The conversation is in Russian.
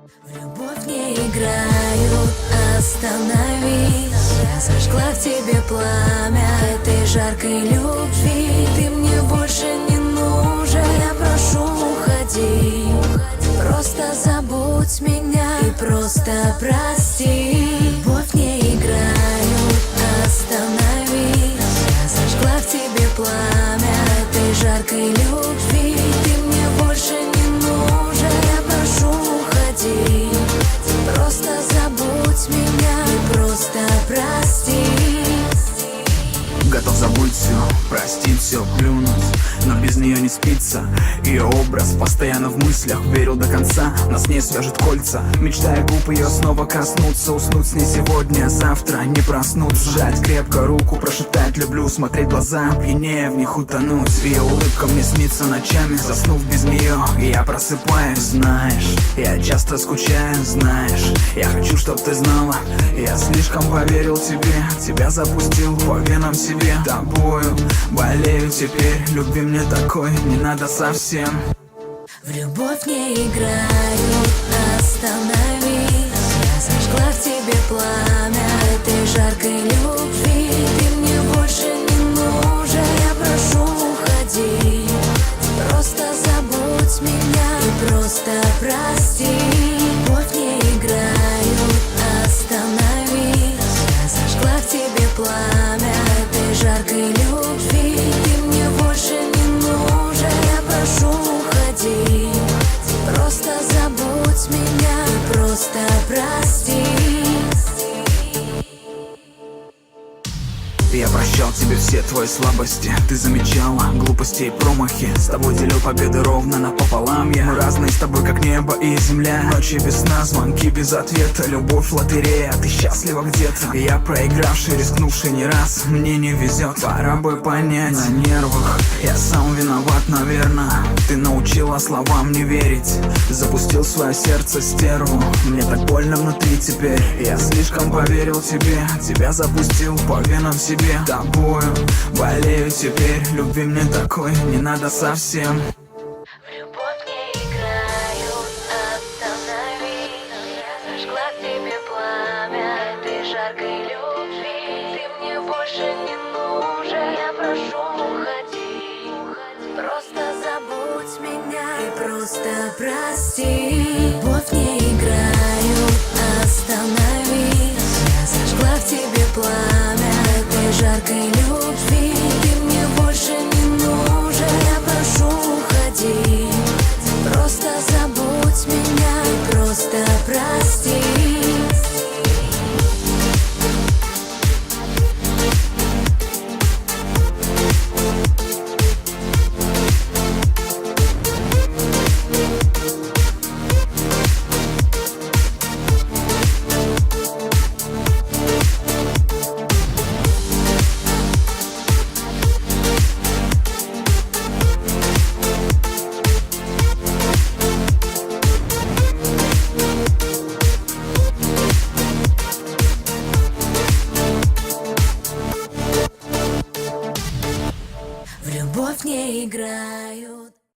В любовь не играют, остановись. Я зажгла в тебе пламя этой жаркой любви. Ты мне больше не нужен, я прошу, уходи. Просто забудь меня и просто прости. В любовь не играют, остановись. Я зажгла в тебе пламя этой жаркой любви. Ты мне больше не нужен, я прошу, уходи. Просто забудь меня и просто прости. Готов забыть все, простить все, плюнуть, но без нее не спится. Ее образ постоянно в мыслях, верил до конца, нас с ней свяжет кольца. Мечтая губ ее снова коснуться, уснуть с ней сегодня, завтра не проснуться. Сжать крепко руку, прошептать люблю, смотреть в глаза, пьянее в них утонуть. Ее улыбка мне снится ночами, заснув без нее, и я просыпаюсь. Знаешь, я часто скучаю, знаешь, я хочу, чтоб ты знала, я слишком поверил тебе, тебя запустил по венам себе. Тобою болею теперь, любви мне такой не надо совсем. В любовь не играют, остановись. Я зажгла в тебе пламя этой жаркой любви. Ты мне больше не нужен, я прошу, уходи. Просто забудь меня и просто прости. В любовь не играют, остановись. Я зажгла в тебе пламя этой жаркой любви. Ты мне больше не нужен, я прошу, уходи. Просто забудь меня и просто прости. Я прощал тебе все твои слабости, ты замечала глупости и промахи. С тобой делил победы ровно напополам я. Мы разные с тобой, как небо и земля. Ночи без сна, звонки без ответа. Любовь лотерея, ты счастлива где-то. Я проигравший, рискнувший не раз. Мне не везет, пора бы понять. На нервах, я сам виноват, наверное. Ты научила словам не верить. Запустил свое сердце стерву. Мне так больно внутри теперь. Я слишком поверил тебе, тебя запустил по венам себе. Тобою болею теперь, любви мне такой не надо совсем. В любовь не играют, остановись. Я зажгла в тебе пламя этой жаркой любви. Ты мне больше не нужен, я прошу, уходи. Просто забудь меня и просто прости. В любовь не играют, остановись. Я зажгла в тебе пламя этой жаркой любви. Ты мне больше не нужен, я прошу, уходи. Просто забудь меня и просто прости.